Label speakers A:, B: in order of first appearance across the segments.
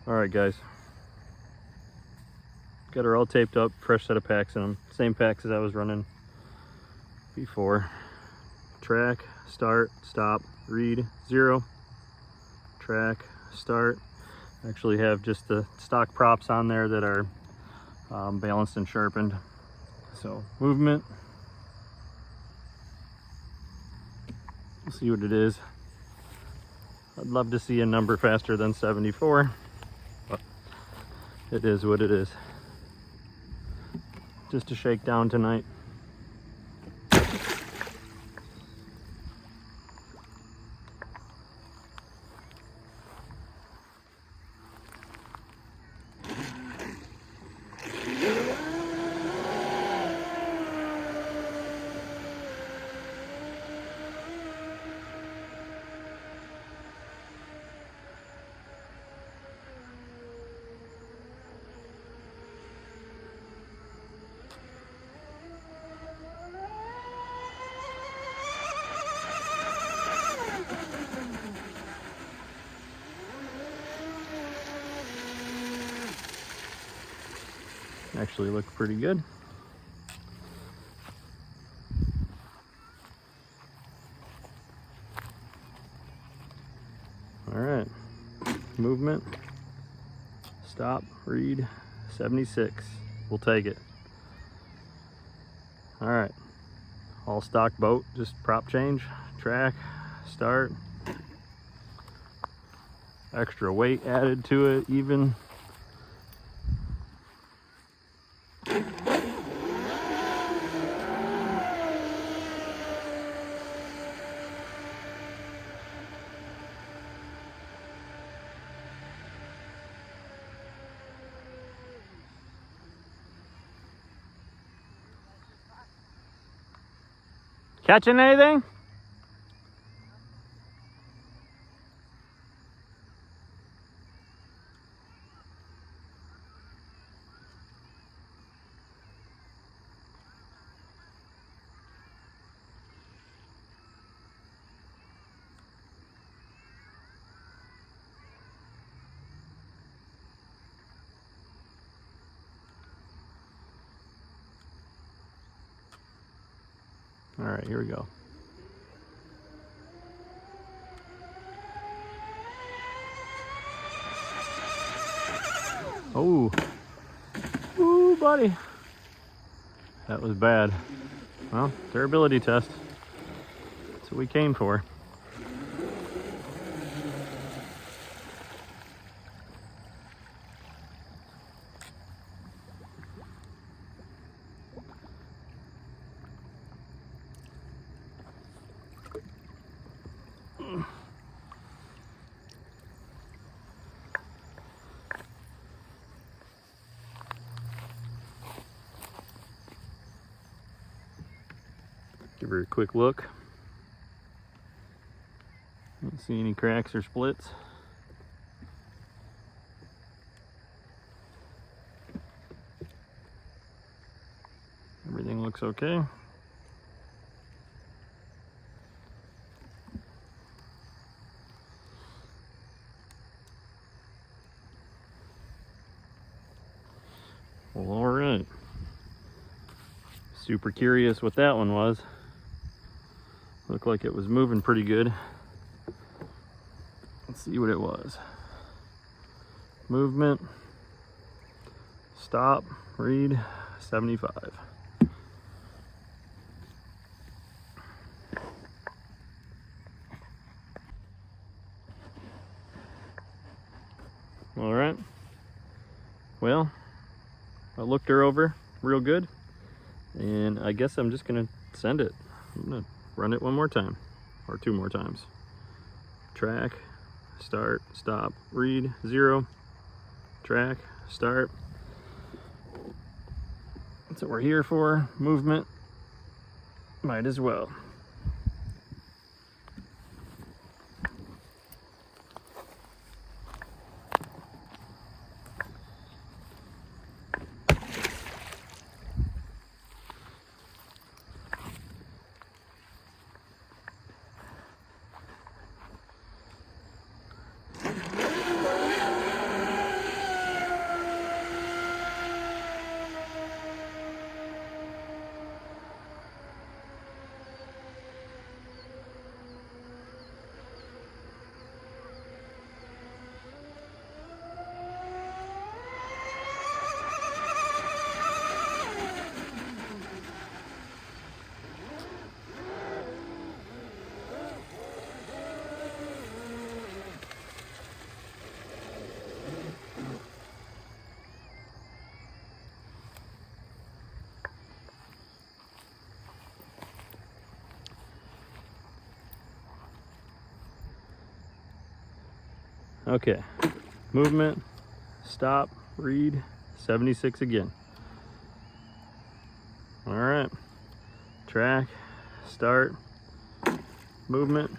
A: All right, guys. Got her all taped up, fresh set of packs in them. Same packs as I was running before. Track, start, stop, read, 0. Track, start. Actually have just the stock props on there that are balanced and sharpened. So movement. We'll see what it is. I'd love to see a number faster than 74, but it is what it is. Just a shakedown tonight. Actually look pretty good. All right, movement, stop, read, 76. We'll take it. All right, all stock boat, just prop change, track, start. Extra weight added to it even. Catching anything? All right, here we go. Oh, ooh, buddy. That was bad. Well, durability test. That's what we came for. Give her a quick look. Don't see any cracks or splits. Everything looks okay. Well, all right. Super curious what that one was. Looked like it was moving pretty good. Let's see what it was. Movement, stop, read, 75. All right. Well, I looked her over real good, and I guess I'm just gonna send it. I'm gonna run it one more time, or 2 more times. Track, start, stop, read, 0. Track, start. That's what we're here for. Movement, might as well. Okay, movement, stop, read, 76 again. All right, track, start, movement.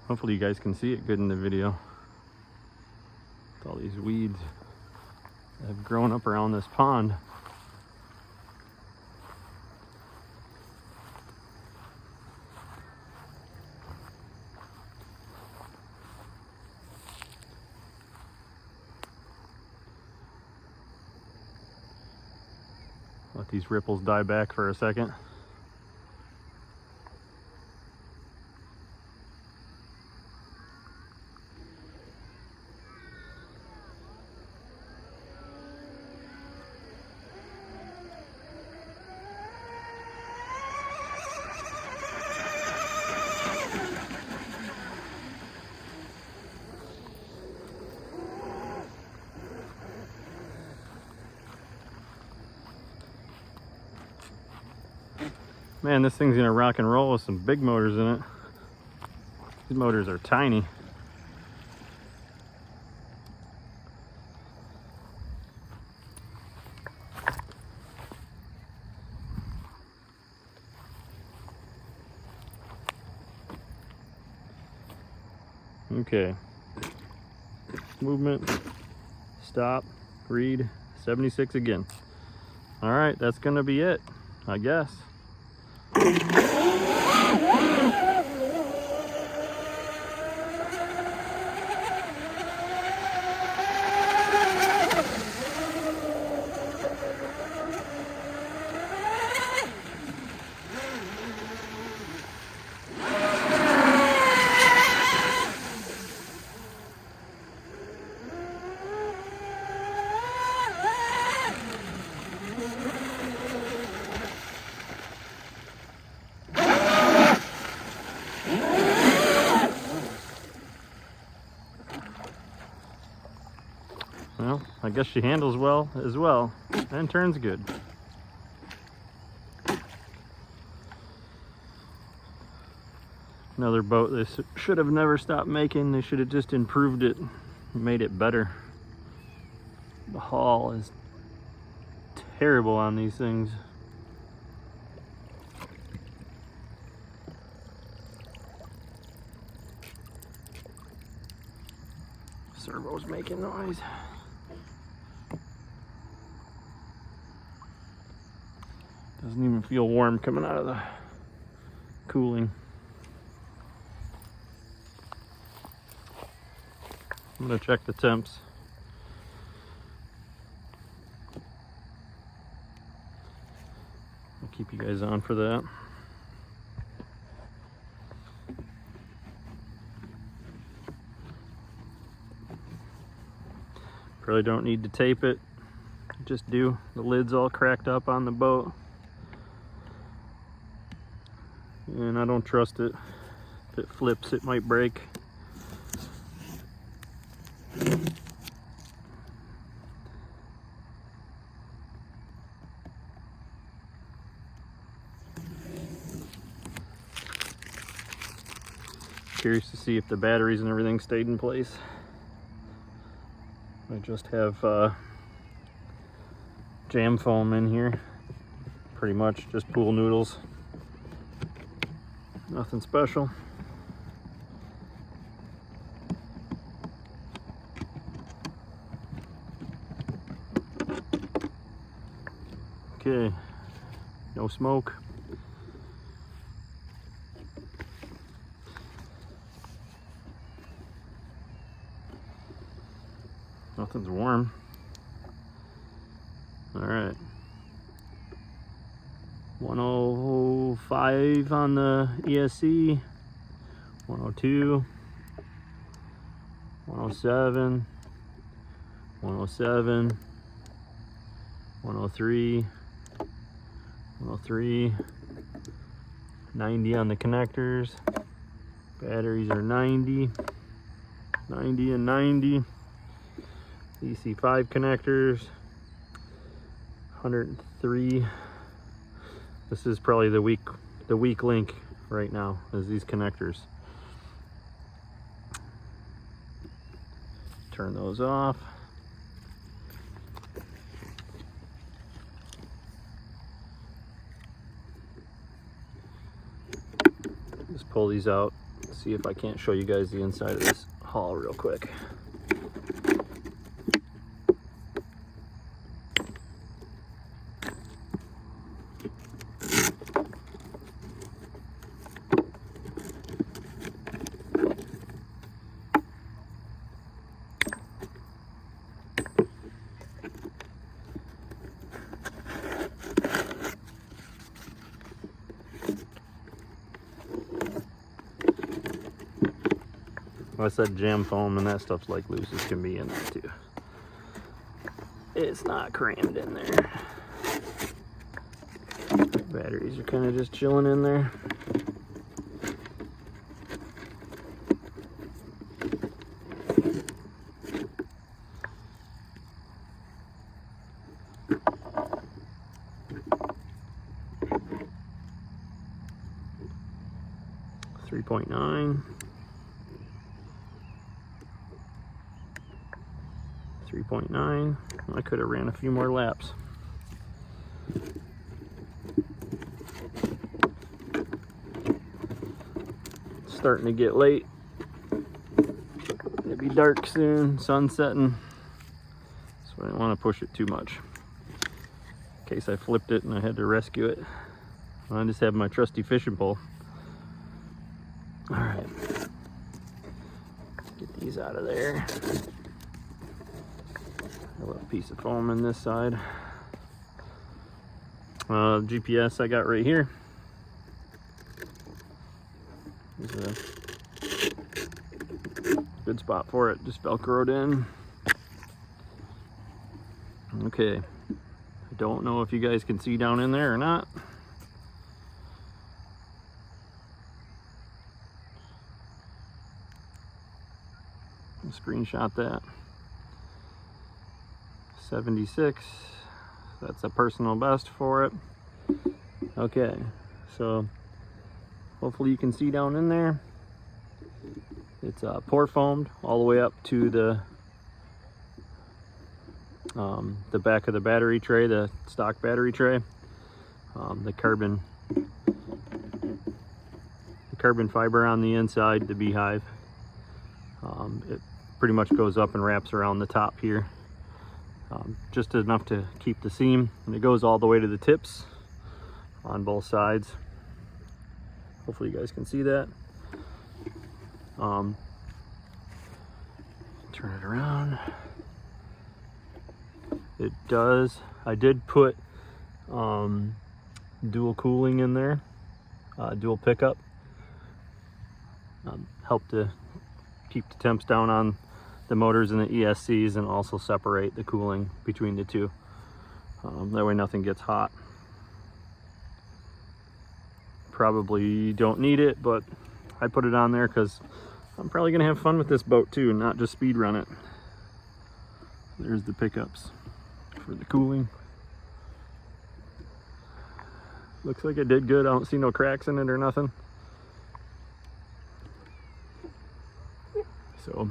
A: Hopefully you guys can see it good in the video. With all these weeds that have grown up around this pond. Let these ripples die back for a second. Man, this thing's gonna rock and roll with some big motors in it. These motors are tiny. Okay. Movement, stop, read, 76 again. All right, that's gonna be it, I guess. Well, I guess she handles well as well and turns good. Another boat they should have never stopped making. They should have just improved it, made it better. The haul is terrible on these things. Servo's making noise. Doesn't even feel warm coming out of the cooling. I'm gonna check the temps. I'll keep you guys on for that. Probably don't need to tape it. Just do. The lid's all cracked up on the boat. And I don't trust it. If it flips, it might break. Curious to see if the batteries and everything stayed in place. I just have jam foam in here. Pretty much just pool noodles. Nothing special. Okay, no smoke. Nothing's warm. All right. 105 on the ESC, 102, 107, 107, 103, 103, 90 on the connectors. Batteries are 90, 90 and 90. EC5 connectors, 103. This is probably the weak link right now, is these connectors. Turn those off. Just pull these out, see if I can't show you guys the inside of this hull real quick. I said jam foam, and that stuff's like loose as can be in there too. It's not crammed in there. Batteries are kind of just chilling in there. .9, 3.9. I could have ran a few more laps. It's starting to get late. It'll be dark soon, sun setting. So I didn't want to push it too much in case I flipped it and I had to rescue it. I just have my trusty fishing pole. All right, get these out of there. A little piece of foam in this side. GPS I got right here. There's a good spot for it, just velcroed in. Okay, I don't know if you guys can see down in there or not. Screenshot that. 76, that's a personal best for it. Okay, so hopefully you can see down in there. It's pour foamed all the way up to the back of the battery tray, the stock battery tray. The carbon fiber on the inside, the beehive. It pretty much goes up and wraps around the top here. Just enough to keep the seam, and it goes all the way to the tips on both sides. Hopefully you guys can see that. Turn it around. It does. I did put dual cooling in there, dual pickup. Help to keep the temps down on the motors and the ESCs, and also separate the cooling between the two. That way nothing gets hot. Probably don't need it, but I put it on there because I'm probably gonna have fun with this boat too, and not just speed run it. There's the pickups for the cooling. Looks like it did good. I don't see no cracks in it or nothing. So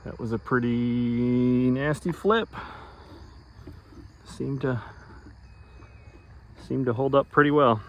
A: that was a pretty nasty flip. Seemed to hold up pretty well.